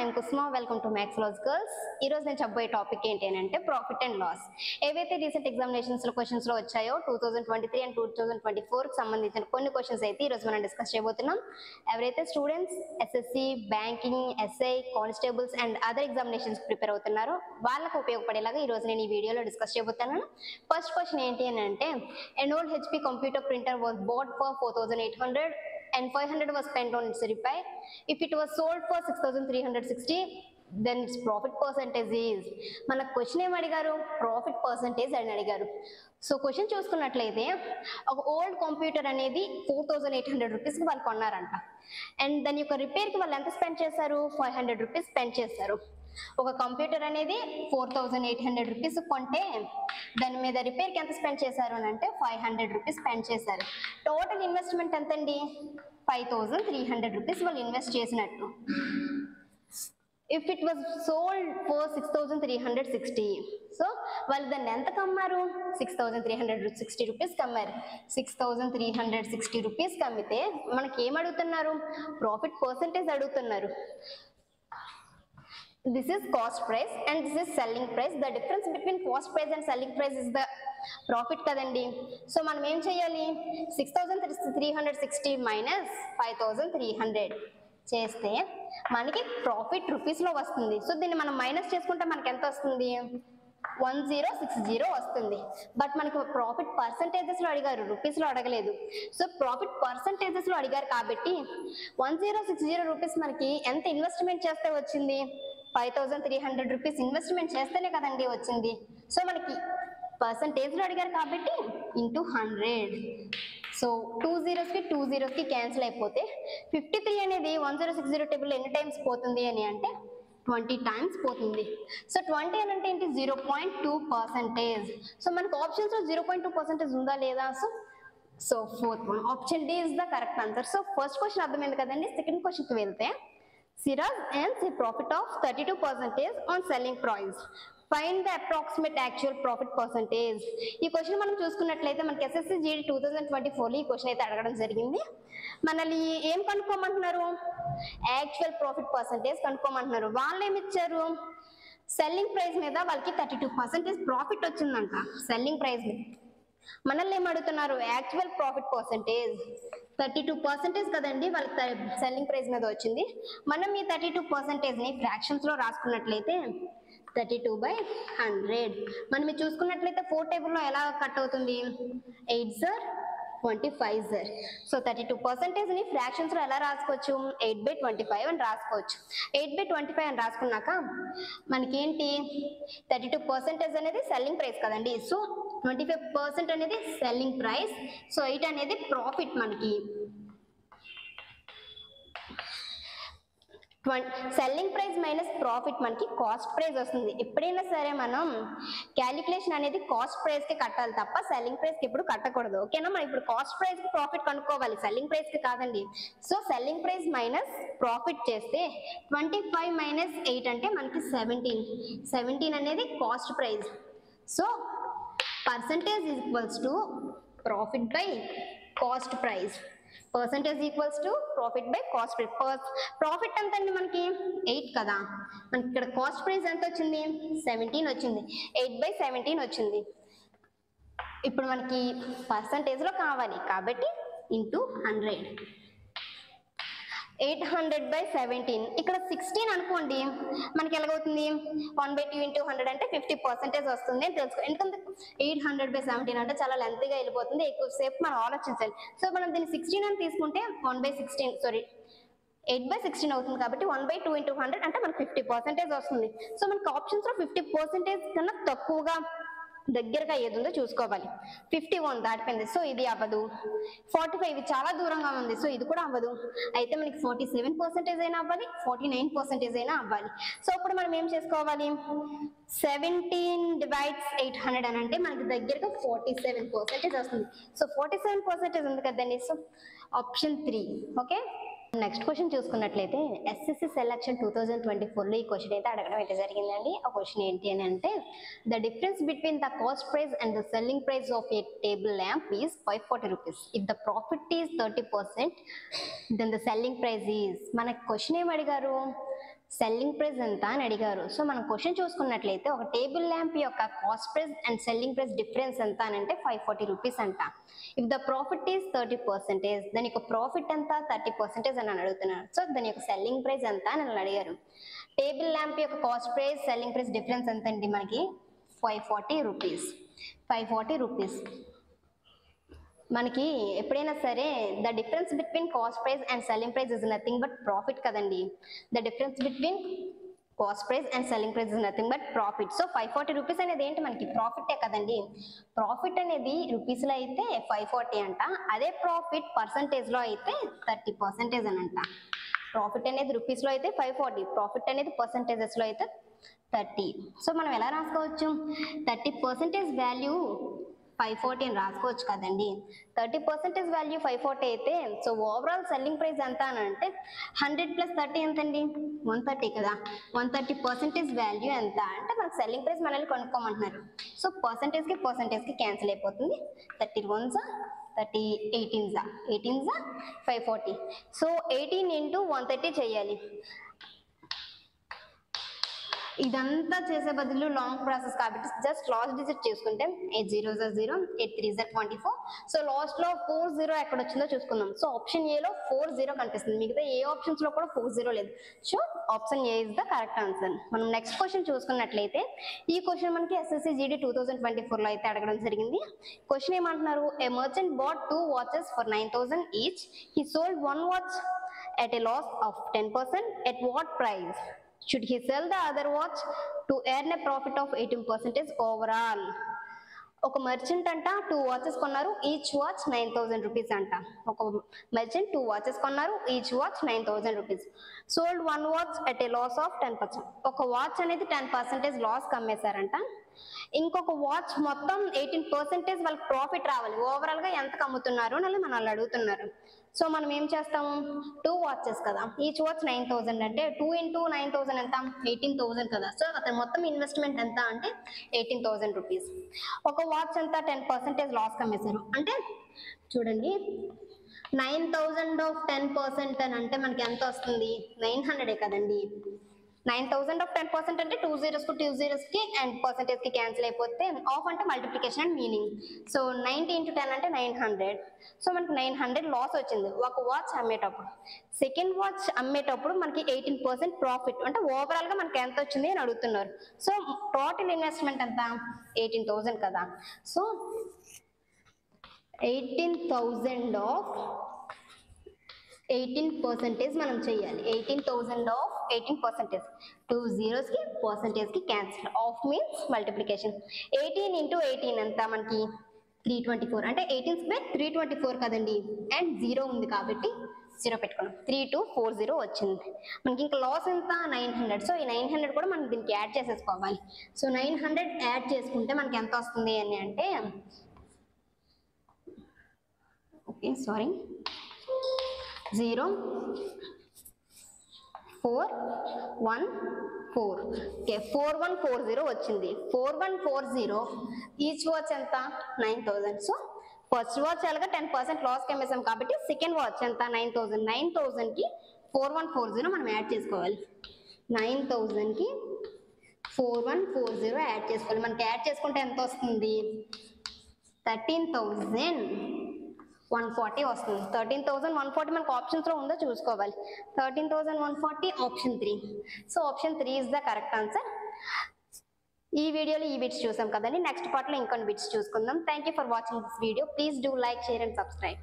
I'm Kusma. Welcome to Max Logicals. ఈ రోజు నేను చెప్పబోయే టాపిక్ ఏంటి అంటే ప్రాఫిట్ అండ్ లాస్. ఏవైతే రీసెంట్ ఎగ్జామినేషన్స్ లో క్వశ్చన్స్ లో వచ్చాయో 2023 అండ్ 2024 కి సంబంధించిన కొన్ని క్వశ్చన్స్ అయితే ఈ రోజు మనం డిస్కస్ చేయబోతున్నాం. ఎవరైతే students SSC, banking, SI, constables and other examinations prepare అవుతున్నారో వాళ్ళకు ఉపయోగపడేలాగా ఈ రోజు నేను ఈ వీడియోలో డిస్కస్ చేయబోతున్నాను. ఫస్ట్ క్వశ్చన్ ఏంటి అంటే an old HP computer printer was bought for 4,800 and 500 was spent on its repair. If it was sold for 6,360, then its profit percentage is. మన క్వశ్చన్ ఏం అడిగారు? ప్రాఫిట్ పర్సంటేజ్ అని అడిగారు. సో క్వశ్చన్ చూసుకున్నట్లయితే ఒక old computer అనేది 4,800 రూపీస్కి వాళ్ళు కొన్నారంట. అండ్ దాని యొక్క రిపేర్కి వాళ్ళు ఎంత స్పెండ్ చేశారు? 500 రూపీస్ స్పెండ్ చేశారు. ఒక కంప్యూటర్ అనేది 4,800 రూపీస్ కొంటే దాని మీద రిపేర్కి ఎంత స్పెండ్ చేశారు అని అంటే 500 రూపీస్ స్పెండ్ చేశారు. టోటల్ ఇన్వెస్ట్మెంట్ ఎంతండి? 5,300 రూపీస్ వాళ్ళు ఇన్వెస్ట్ చేసినట్టు. If it was sold for 6,360, so వాళ్ళు దాన్ని ఎంత కమ్మారు? 6,360 రూపీస్ కమ్మారు. 6,360 రూపీస్ కమ్మితే మనకి ఏం అడుగుతున్నారు? ప్రాఫిట్ పర్సంటేజ్ అడుగుతున్నారు. This is cost price and this is selling price. The difference between cost price and selling price is the profit కదండి. So మనం ఏం చేయాలి? 6,360 మైనస్ 5,300 చేస్తే మనకి ప్రాఫిట్ రూపీస్లో వస్తుంది. సో దీన్ని మనం మైనస్ చేసుకుంటే మనకి ఎంత వస్తుంది? 1060 వస్తుంది. బట్ మనకి ప్రాఫిట్ పర్సంటేజెస్లో అడిగారు, రూపీస్లో అడగలేదు. సో ప్రాఫిట్ పర్సంటేజెస్లో అడిగారు కాబట్టి 1060 రూపీస్ మనకి ఎంత ఇన్వెస్ట్మెంట్ చేస్తే వచ్చింది? 5,300 రూపీస్ ఇన్వెస్ట్మెంట్ చేస్తేనే కదండి వచ్చింది. సో మనకి పర్సంటేజ్లో అడిగారు కాబట్టి ఇంటూ 100. సో 2 zeros కి క్యాన్సిల్ అయిపోతే 53 అనేది 1060 టేబుల్ ఎన్ని టైమ్స్ పోతుంది అని అంటే 20 టైమ్స్ పోతుంది. సో 20 అని అంటే ఏంటి? 0.2%. సో మనకు ఆప్షన్స్ లో 0.2% ఉందా లేదా? So fourth one option D is the correct answer. So first question అర్థమైంది కదండి. సెకండ్ క్వశ్చన్కి వెళ్తే Siraj earns a profit of 32% on selling price. Find the approximate actual profit percentage. ఈ క్వశ్చన్ మనం చూసుకున్నట్లయితే మనకి ఎస్ఎస్సి జీడీ 2024లో ఈ క్వశ్చన్ అయితే అడగడం జరిగింది. మనల్ని ఏం కనుక్కోమంటున్నారు? యాక్చువల్ ప్రాఫిట్ పర్సంటేజ్ కనుక్కోమంటున్నారు. వాళ్ళు ఏమి ఇచ్చారు? సెల్లింగ్ ప్రైస్ మీద వాళ్ళకి 32% ప్రాఫిట్ వచ్చిందంట. సెల్లింగ్ ప్రైస్ మీద మనల్ని ఏం అడుగుతున్నారు? యాక్చువల్ ప్రాఫిట్ పర్సంటేజ్ 32% కదండి వాళ్ళకి సెల్లింగ్ ప్రైస్ మీద వచ్చింది. మనం ఈ 32%ని ఫ్రాక్షన్స్ లో రాసుకున్నట్లయితే 32/100. మనం ఇది చూసుకున్నట్లయితే 4 టేబుల్లో ఎలా కట్ అవుతుంది? 8 సార్ 25 సార్. సో 32%ని ఫ్రాక్షన్స్ లో ఎలా రాసుకోవచ్చు? 8/25 అని రాసుకోవచ్చు. 8/25 అని రాసుకున్నాక మనకేంటి? 32% అనేది సెల్లింగ్ ప్రైస్ కదండి. సో 25% అనేది సెల్లింగ్ ప్రైస్. సో 8 అనేది ప్రాఫిట్. మనకి సెల్లింగ్ ప్రైస్ మైనస్ ప్రాఫిట్ మనకి కాస్ట్ ప్రైస్ వస్తుంది. ఎప్పుడైనా సరే మనం క్యాలిక్యులేషన్ అనేది కాస్ట్ ప్రైస్ కి కట్టాలి తప్ప సెల్లింగ్ ప్రైస్ కి ఎప్పుడు కట్టకూడదు. ఓకేనా? మనం ఇప్పుడు కాస్ట్ ప్రైస్ కి ప్రాఫిట్ కనుక్కోవాలి, సెల్లింగ్ ప్రైస్ కి కాదండి. So selling price minus profit చేస్తే 25 మైనస్ 8 అంటే మనకి 17 అనేది cost price. So percentage equals to profit by cost price. Percentage equals to profit by cost price. Profit ఎంత అండి? మనకి 8 కదా. మనకి ఇక్కడ కాస్ట్ ప్రైస్ ఎంత వచ్చింది? 17 వచ్చింది. 8/17 వచ్చింది. ఇప్పుడు మనకి పర్సంటేజ్లో కావాలి కాబట్టి ఇంటూ 100. 800/17. ఇక్కడ 16 అనుకోండి, మనకి ఎలాగవుతుంది? 1/2 ఇంటూ 100 అంటే 50% వస్తుంది అని తెలుసుకో. ఎందుకంటే 800/17 అంటే చాలా లెంత్గా వెళ్ళిపోతుంది, ఎక్కువసేపు మనం ఆలోచించాలి. సో మనం దీన్ని 16 అని తీసుకుంటే 8/16 అవుతుంది కాబట్టి 1/2 ఇంటూ 100 అంటే మనకి 50% వస్తుంది. సో మనకి ఆప్షన్స్ లో 50% కన్నా తక్కువగా దగ్గరగా ఏది ఉందో చూసుకోవాలి. 51 దాటిపోయింది. సో ఇది అవ్వదు. 45 ఇది చాలా దూరంగా ఉంది. సో ఇది కూడా అవ్వదు. అయితే మనకి 47% అయినా అవ్వాలి, 49% అయినా అవ్వాలి. సో ఇప్పుడు మనం ఏం చేసుకోవాలి? 17 డివైడ్స్ 800 అని అంటే మనకి దగ్గరగా 47% వస్తుంది. సో 47% ఉంది కదండి. So option 3. Okay. Next question చూసుకున్నట్లయితే ఎస్ఎస్సి సెలక్షన్ 2024లో ఈ క్వశ్చన్ అయితే అడగడం అయితే జరిగిందండి. ఆ క్వశ్చన్ ఏంటి అని అంటే the difference between the cost price and the selling price of a table lamp is 540 rupees. If the profit is 30%, then the selling price is. మనకి క్వశ్చన్ ఏం అడిగారు? సెల్లింగ్ ప్రైస్ ఎంత అని అడిగారు. సో మనం క్వశ్చన్ చూసుకున్నట్లయితే ఒక టేబుల్ ల్యాంప్ యొక్క cost price and selling price difference ఎంత అని అంటే 540 రూపీస్ అంట. ఇఫ్ ద ప్రాఫిట్ ఈస్ 30%, దాని యొక్క ప్రాఫిట్ ఎంత 30% అని అడుగుతున్నారు. సో దాని యొక్క సెల్లింగ్ ప్రైస్ ఎంత అని అడిగారు. టేబుల్ ల్యాంప్ యొక్క cost price selling price difference ఎంత అండి మనకి 540 రూపీస్. 540 రూపీస్ మనకి ఎప్పుడైనా సరే the difference between cost price and selling price is nothing but profit కదండి. The difference between cost price and selling price is nothing but profit. So 540 rupees అనేది ఏంటి మనకి ప్రాఫిటే కదండి. ప్రాఫిట్ అనేది రూపీస్లో అయితే 540 అంట, అదే ప్రాఫిట్ పర్సంటేజ్లో అయితే 30% అని అంట. ప్రాఫిట్ అనేది రూపీస్లో అయితే 540, ప్రాఫిట్ అనేది పర్సంటేజెస్లో అయితే 30. సో మనం ఎలా రాసుకోవచ్చు 30% వాల్యూ 540 అని రాసుకోవచ్చు కదండి. 30% వాల్యూ 540 అయితే సో ఓవరాల్ సెల్లింగ్ ప్రైస్ ఎంత అని అంటే 100 + 30 ఎంతండి 130 కదా. 130% వాల్యూ ఎంత అంటే మనకు సెల్లింగ్ ప్రైస్ మనల్ని కొనుక్కోమంటున్నారు. సో పర్సంటేజ్కి క్యాన్సిల్ అయిపోతుంది. 30 1s 30 18s 540. సో 18 × 130 చేయాలి. ఇదంతా చేసే బదులు లాంగ్ ప్రాసెస్ కాబట్టి జస్ట్ లాస్ట్ డిజిట్ చేసుకుంటే 8 0s 0, 8 3s 24. సో లాస్ట్ లో 40 ఎక్కడ వచ్చిందో చూసుకుందాం. సో ఆప్షన్ ఏ లో 40 కనిపిస్తుంది, మిగతా ఏ ఆప్షన్స్ లో కూడా 40 లేదు. So option A is the correct answer. మనం నెక్స్ట్ క్వశ్చన్ చూసుకున్నట్లయితే ఈ క్వశ్చన్ మనకి SSC GD 2024 లో అయితే అడగడం జరిగింది. క్వశ్చన్ ఏమంటున్నారు, a merchant bought 2 watches for 9,000 each. He sold 1 watch at a loss of 10%. At what price should he sell the other watch to earn a profit of 18% overall? ఒక merchant అంట 2 watches కొన్నారు, each watch 9,000 rupees అంట. ఒక merchant 2 watches కొన్నారు, each watch 9,000 rupees. Sold 1 watch at a loss of 10%. ఒక watch అనేది 10% loss కమ్మేశారంట. ఇంకొక watch మొత్తం 18% వాళ్ళకి ప్రాఫిట్ రావాలి. ఓవరాల్ గా ఎంత కమ్ముతున్నారు అని మనల్ని అడుగుతున్నారు. సో మనం ఏం చేస్తాము 2 వాచెస్ కదా, ఈచ్ వాచ్ 9,000 అంటే 2 × 9,000 ఎంత 18,000 కదా. సో అతను మొత్తం ఇన్వెస్ట్మెంట్ ఎంత అంటే 18,000 రూపీస్. ఒక వాచ్ ఎంత 10% లాస్ కమ్మేశారు అంటే చూడండి 9,000 of 10% అని అంటే మనకి ఎంత వస్తుంది 900 కదండి. 9,000 of 10% అంటే 2 zeros కు 2 zeros కి అండ్ పర్సంటేజ్ కి క్యాన్సిల్ అయిపోతే ఆఫ్ అంటే మల్టిప్లికేషన్ అండ్ మీనింగ్. సో 90 × 10 అంటే 900. సో మనకి 900 లాస్ వచ్చింది ఒక వాచ్ అమ్మేటప్పుడు. సెకండ్ వాచ్ అమ్మేటప్పుడు మనకి 18% ప్రాఫిట్ అంటే ఓవరాల్ గా మనకి ఎంత వచ్చింది అని అడుగుతున్నారు. సో టోటల్ ఇన్వెస్ట్మెంట్ ఎంత 18,000 కదా. సో 18,000 ఆఫ్ 18% మనం చేయాలి. 18,000 ఆఫ్ 18%, 2 zeros కి పర్సంటేజ్ కి క్యాన్సిల్, ఆఫ్ మీన్స్ మల్టిప్లికేషన్. 18 × 18 ఎంత మనకి 324 అంటే 18² 324 కదండి. అండ్ 0 ఉంది కాబట్టి 0 పెట్టుకున్నాం. 3240 వచ్చింది. మనకి ఇంకా లాస్ ఎంత 900. సో ఈ 900 కూడా మనం దీనికి యాడ్ చేసేసుకోవాలి. సో 900 యాడ్ చేసుకుంటే మనకి ఎంత వస్తుంది అని అంటే ఓకే సారీ 0 4 1 4 ఓకే 4140 వచ్చింది. 4140 ఈచ్ వాచ్ ఎంత 9,000. సో ఫస్ట్ వాచ్ అలాగా 10% లాస్ కమ్మేసాం కాబట్టి సెకండ్ వాచ్ ఎంత 9,000. 9,000 కి 4140 మనం యాడ్ చేసుకోవాలి. 9,000 కి 4140 యాడ్ చేసుకోవాలి. మనకి యాడ్ చేసుకుంటే ఎంత వస్తుంది 13,140 వస్తుంది. 13,140 మనకు ఆప్షన్స్ లో ఉందో చూసుకోవాలి. 13,140 option 3. So option 3 is the correct answer. ఈ వీడియోలో ఈ బిట్స్ చూసాం కదండి. నెక్స్ట్ పార్ట్ లో ఇంకొన్ని బిట్స్ చూసుకుందాం. Thank you for watching this video. Please do like, share and subscribe.